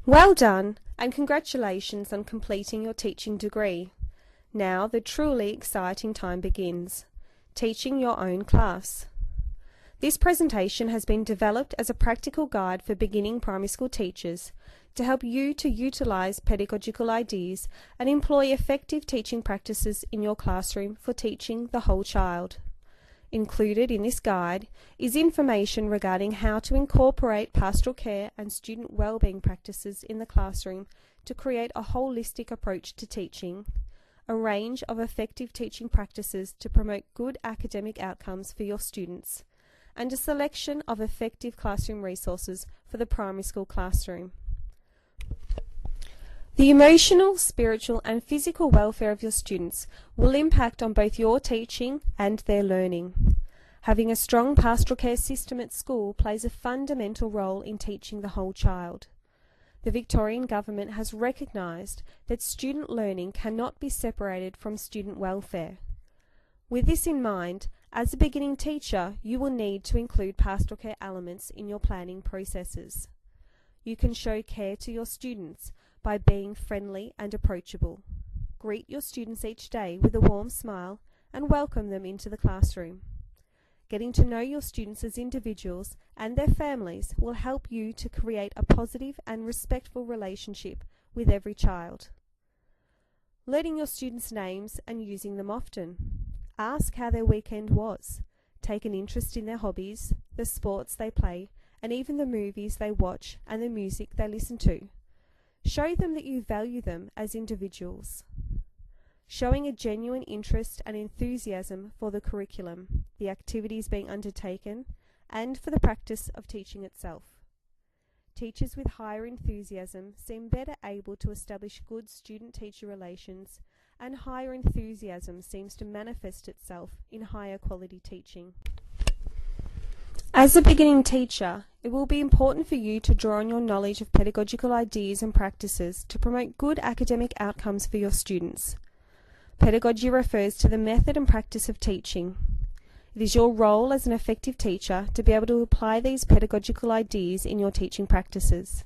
Well done, and congratulations on completing your teaching degree. Now the truly exciting time begins, teaching your own class. This presentation has been developed as a practical guide for beginning primary school teachers to help you to utilise pedagogical ideas and employ effective teaching practices in your classroom for teaching the whole child. Included in this guide is information regarding how to incorporate pastoral care and student wellbeing practices in the classroom to create a holistic approach to teaching, a range of effective teaching practices to promote good academic outcomes for your students, and a selection of effective classroom resources for the primary school classroom. The emotional, spiritual and physical welfare of your students will impact on both your teaching and their learning. Having a strong pastoral care system at school plays a fundamental role in teaching the whole child. The Victorian Government has recognised that student learning cannot be separated from student welfare. With this in mind, as a beginning teacher, you will need to include pastoral care elements in your planning processes. You can show care to your students by being friendly and approachable. Greet your students each day with a warm smile and welcome them into the classroom. Getting to know your students as individuals and their families will help you to create a positive and respectful relationship with every child. Learning your students' names and using them often. Ask how their weekend was. Take an interest in their hobbies, the sports they play, and even the movies they watch and the music they listen to. Show them that you value them as individuals. Showing a genuine interest and enthusiasm for the curriculum, the activities being undertaken, and for the practice of teaching itself. Teachers with higher enthusiasm seem better able to establish good student-teacher relations, and higher enthusiasm seems to manifest itself in higher quality teaching. As a beginning teacher, it will be important for you to draw on your knowledge of pedagogical ideas and practices to promote good academic outcomes for your students. Pedagogy refers to the method and practice of teaching. It is your role as an effective teacher to be able to apply these pedagogical ideas in your teaching practices.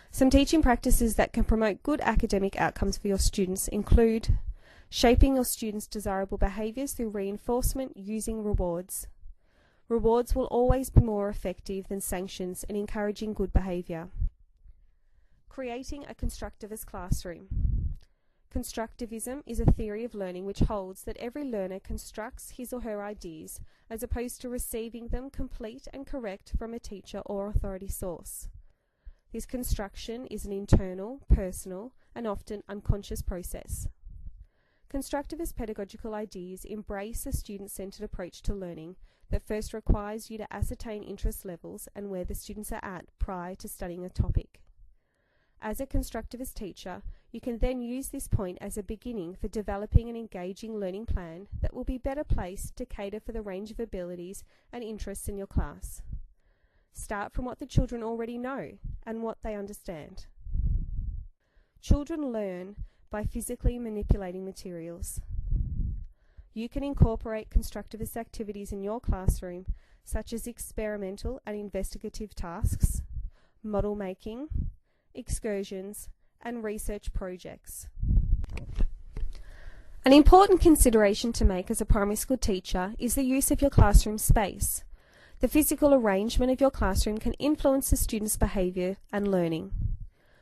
Some teaching practices that can promote good academic outcomes for your students include shaping your students' desirable behaviours through reinforcement using rewards. Rewards will always be more effective than sanctions in encouraging good behaviour. Creating a constructivist classroom. Constructivism is a theory of learning which holds that every learner constructs his or her ideas as opposed to receiving them complete and correct from a teacher or authority source. This construction is an internal, personal, and often unconscious process. Constructivist pedagogical ideas embrace a student-centred approach to learning that first requires you to ascertain interest levels and where the students are at prior to studying a topic. As a constructivist teacher, you can then use this point as a beginning for developing an engaging learning plan that will be better placed to cater for the range of abilities and interests in your class. Start from what the children already know and what they understand. Children learn by physically manipulating materials. You can incorporate constructivist activities in your classroom, such as experimental and investigative tasks, model making, excursions, and research projects. An important consideration to make as a primary school teacher is the use of your classroom space. The physical arrangement of your classroom can influence the students' behaviour and learning.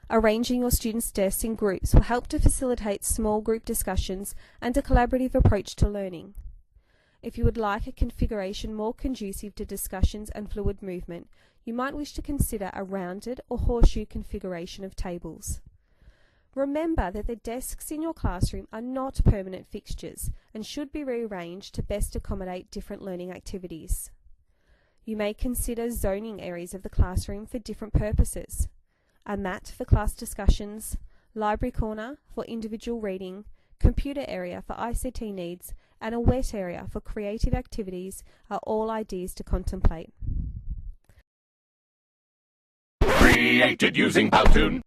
Arranging your students' desks in groups will help to facilitate small group discussions and a collaborative approach to learning. If you would like a configuration more conducive to discussions and fluid movement, you might wish to consider a rounded or horseshoe configuration of tables. Remember that the desks in your classroom are not permanent fixtures and should be rearranged to best accommodate different learning activities. You may consider zoning areas of the classroom for different purposes. A mat for class discussions, library corner for individual reading, computer area for ICT needs, and a wet area for creative activities are all ideas to contemplate. Created using Powtoon.